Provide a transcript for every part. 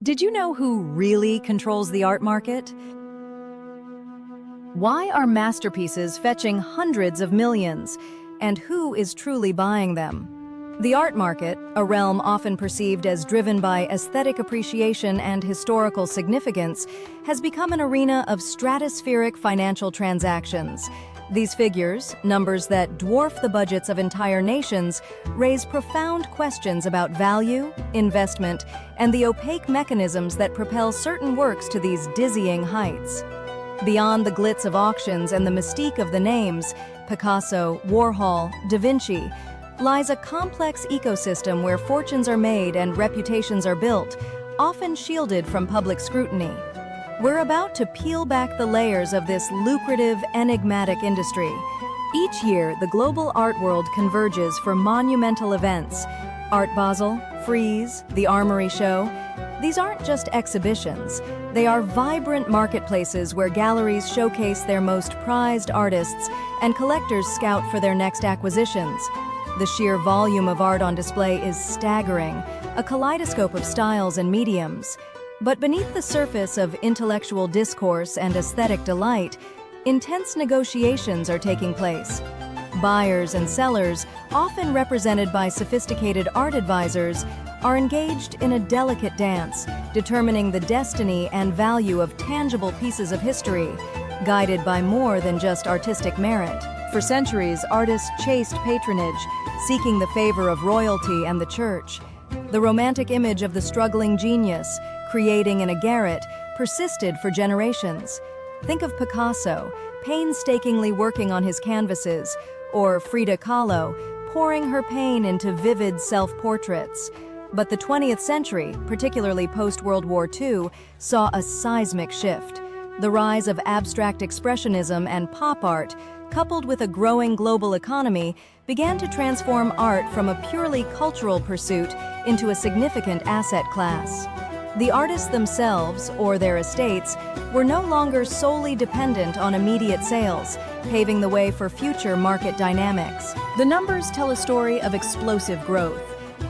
Did you know who really controls the art market? Why are masterpieces fetching hundreds of millions? And who is truly buying them? The art market, a realm often perceived as driven by aesthetic appreciation and historical significance, has become an arena of stratospheric financial transactions. These figures, numbers that dwarf the budgets of entire nations, raise profound questions about value, investment, and the opaque mechanisms that propel certain works to these dizzying heights. Beyond the glitz of auctions and the mystique of the names, Picasso, Warhol, Da Vinci, lies a complex ecosystem where fortunes are made and reputations are built, often shielded from public scrutiny. We're about to peel back the layers of this lucrative, enigmatic industry. Each year, the global art world converges for monumental events. Art Basel, Frieze, the Armory Show. These aren't just exhibitions. They are vibrant marketplaces where galleries showcase their most prized artists and collectors scout for their next acquisitions. The sheer volume of art on display is staggering, a kaleidoscope of styles and mediums. But beneath the surface of intellectual discourse and aesthetic delight, intense negotiations are taking place. Buyers and sellers, often represented by sophisticated art advisors, are engaged in a delicate dance, determining the destiny and value of tangible pieces of history, guided by more than just artistic merit. For centuries, artists chased patronage, seeking the favor of royalty and the church. The romantic image of the struggling genius, creating in a garret, persisted for generations. Think of Picasso, painstakingly working on his canvases, or Frida Kahlo, pouring her pain into vivid self-portraits. But the 20th century, particularly post-World War II, saw a seismic shift. The rise of abstract expressionism and pop art, coupled with a growing global economy, began to transform art from a purely cultural pursuit into a significant asset class. The artists themselves, or their estates, were no longer solely dependent on immediate sales, paving the way for future market dynamics. The numbers tell a story of explosive growth.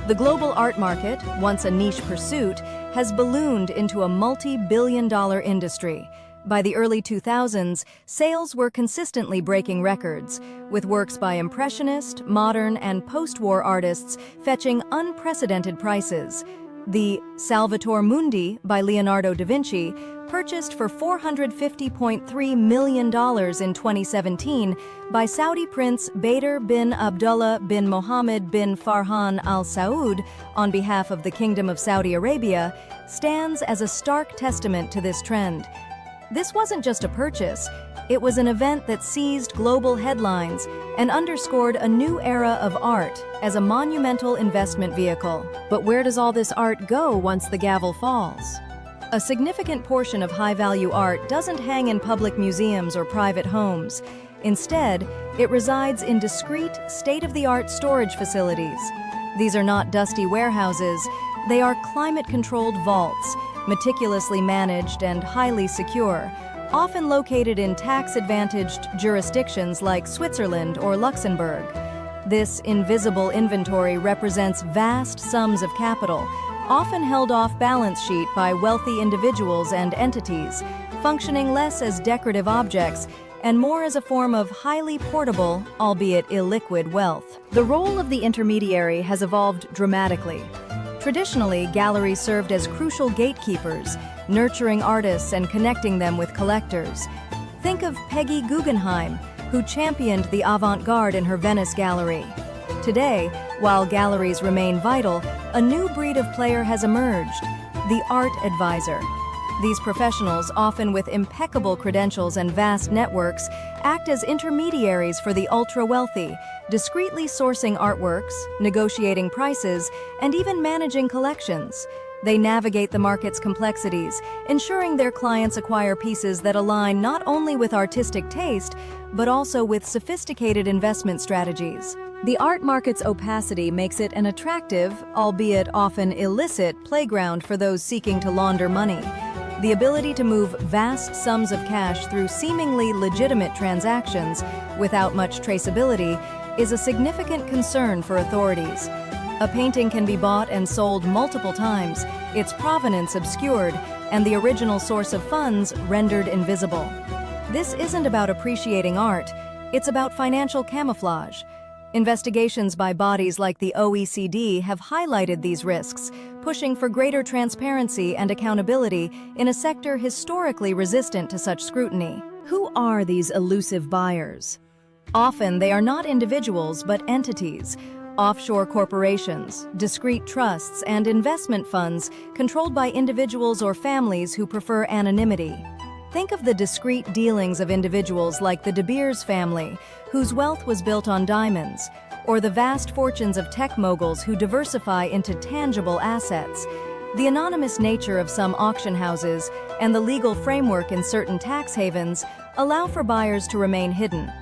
The global art market, once a niche pursuit, has ballooned into a multi-billion-dollar industry. By the early 2000s, sales were consistently breaking records, with works by Impressionist, modern, and post-war artists fetching unprecedented prices. The Salvator Mundi by Leonardo da Vinci, purchased for $450.3 million in 2017 by Saudi Prince Badr bin Abdullah bin Mohammed bin Farhan Al Saud on behalf of the Kingdom of Saudi Arabia, stands as a stark testament to this trend. This wasn't just a purchase, it was an event that seized global headlines and underscored a new era of art as a monumental investment vehicle. But where does all this art go once the gavel falls? A significant portion of high-value art doesn't hang in public museums or private homes. Instead, it resides in discreet, state-of-the-art storage facilities. These are not dusty warehouses, they are climate-controlled vaults, meticulously managed and highly secure, often located in tax-advantaged jurisdictions like Switzerland or Luxembourg. This invisible inventory represents vast sums of capital, often held off balance sheet by wealthy individuals and entities, functioning less as decorative objects and more as a form of highly portable, albeit illiquid, wealth. The role of the intermediary has evolved dramatically. Traditionally, galleries served as crucial gatekeepers, nurturing artists and connecting them with collectors. Think of Peggy Guggenheim, who championed the avant-garde in her Venice gallery. Today, while galleries remain vital, a new breed of player has emerged, the art advisor. These professionals, often with impeccable credentials and vast networks, act as intermediaries for the ultra-wealthy, discreetly sourcing artworks, negotiating prices, and even managing collections. They navigate the market's complexities, ensuring their clients acquire pieces that align not only with artistic taste, but also with sophisticated investment strategies. The art market's opacity makes it an attractive, albeit often illicit, playground for those seeking to launder money. The ability to move vast sums of cash through seemingly legitimate transactions without much traceability is a significant concern for authorities. A painting can be bought and sold multiple times, its provenance obscured, and the original source of funds rendered invisible. This isn't about appreciating art, it's about financial camouflage. Investigations by bodies like the OECD have highlighted these risks, pushing for greater transparency and accountability in a sector historically resistant to such scrutiny. Who are these elusive buyers? Often they are not individuals but entities, offshore corporations, discrete trusts, and investment funds controlled by individuals or families who prefer anonymity. Think of the discreet dealings of individuals like the De Beers family, whose wealth was built on diamonds, or the vast fortunes of tech moguls who diversify into tangible assets. The anonymous nature of some auction houses and the legal framework in certain tax havens allow for buyers to remain hidden.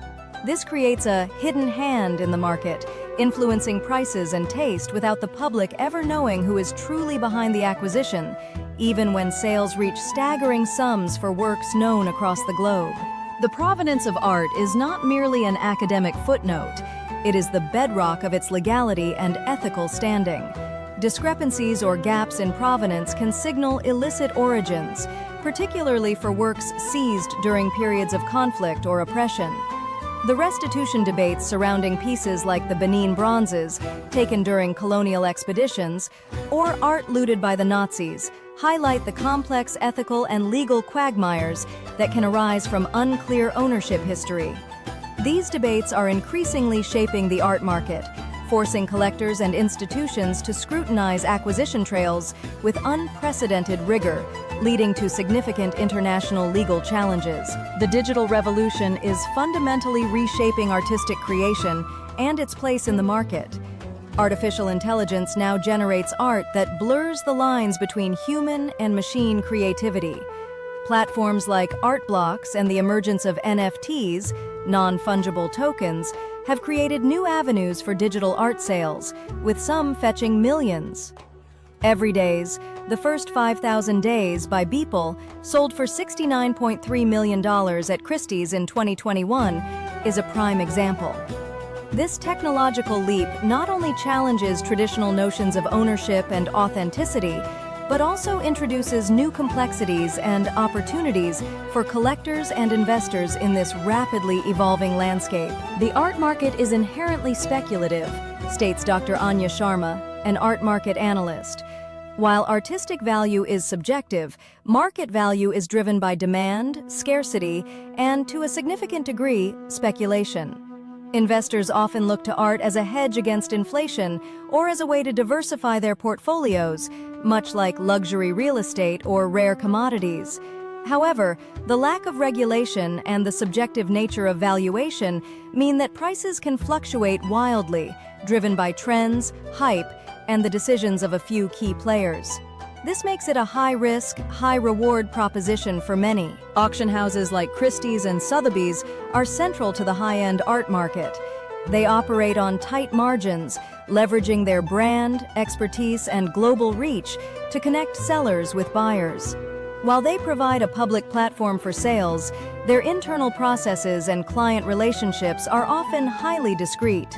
This creates a hidden hand in the market, influencing prices and taste without the public ever knowing who is truly behind the acquisition, even when sales reach staggering sums for works known across the globe. The provenance of art is not merely an academic footnote, it is the bedrock of its legality and ethical standing. Discrepancies or gaps in provenance can signal illicit origins, particularly for works seized during periods of conflict or oppression. The restitution debates surrounding pieces like the Benin bronzes, taken during colonial expeditions, or art looted by the Nazis, highlight the complex ethical and legal quagmires that can arise from unclear ownership history. These debates are increasingly shaping the art market, forcing collectors and institutions to scrutinize acquisition trails with unprecedented rigor, leading to significant international legal challenges. The digital revolution is fundamentally reshaping artistic creation and its place in the market. Artificial intelligence now generates art that blurs the lines between human and machine creativity. Platforms like art blocks and the emergence of NFTs, non-fungible tokens, have created new avenues for digital art sales, with some fetching millions. Everyday's The First 5,000 Days by Beeple sold for $69.3 million at Christie's in 2021 is a prime example. This technological leap not only challenges traditional notions of ownership and authenticity, but also introduces new complexities and opportunities for collectors and investors in this rapidly evolving landscape. The art market is inherently speculative, states Dr. Anya Sharma, an art market analyst. While artistic value is subjective, market value is driven by demand, scarcity, and, to a significant degree, speculation. Investors often look to art as a hedge against inflation or as a way to diversify their portfolios, much like luxury real estate or rare commodities. However, the lack of regulation and the subjective nature of valuation mean that prices can fluctuate wildly, driven by trends, hype, and the decisions of a few key players. This makes it a high-risk, high-reward proposition for many. Auction houses like Christie's and Sotheby's are central to the high-end art market. They operate on tight margins, leveraging their brand, expertise, and global reach to connect sellers with buyers. While they provide a public platform for sales, their internal processes and client relationships are often highly discreet.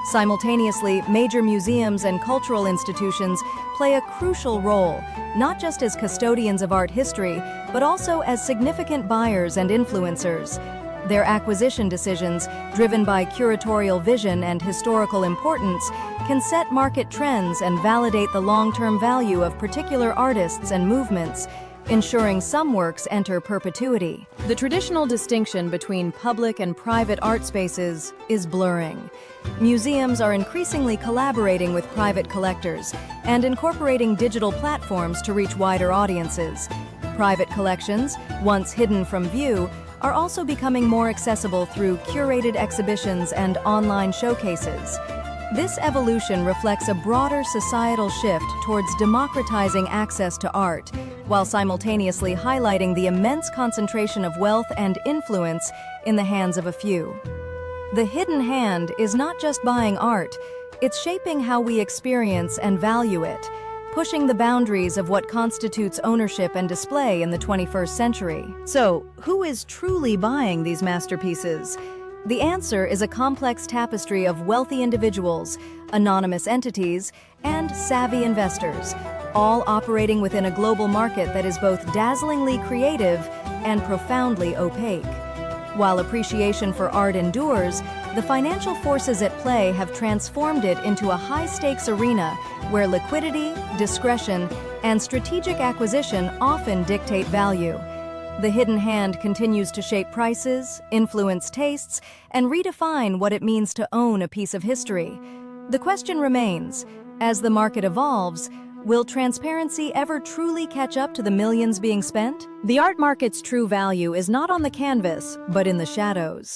Simultaneously, major museums and cultural institutions play a crucial role, not just as custodians of art history, but also as significant buyers and influencers. Their acquisition decisions, driven by curatorial vision and historical importance, can set market trends and validate the long-term value of particular artists and movements, ensuring some works enter perpetuity. The traditional distinction between public and private art spaces is blurring. Museums are increasingly collaborating with private collectors and incorporating digital platforms to reach wider audiences. Private collections, once hidden from view, are also becoming more accessible through curated exhibitions and online showcases. This evolution reflects a broader societal shift towards democratizing access to art, while simultaneously highlighting the immense concentration of wealth and influence in the hands of a few. The hidden hand is not just buying art, it's shaping how we experience and value it, pushing the boundaries of what constitutes ownership and display in the 21st century. So, who is truly buying these masterpieces? The answer is a complex tapestry of wealthy individuals, anonymous entities, and savvy investors, all operating within a global market that is both dazzlingly creative and profoundly opaque. While appreciation for art endures, the financial forces at play have transformed it into a high-stakes arena where liquidity, discretion, and strategic acquisition often dictate value. The hidden hand continues to shape prices, influence tastes, and redefine what it means to own a piece of history. The question remains, as the market evolves, will transparency ever truly catch up to the millions being spent? The art market's true value is not on the canvas, but in the shadows.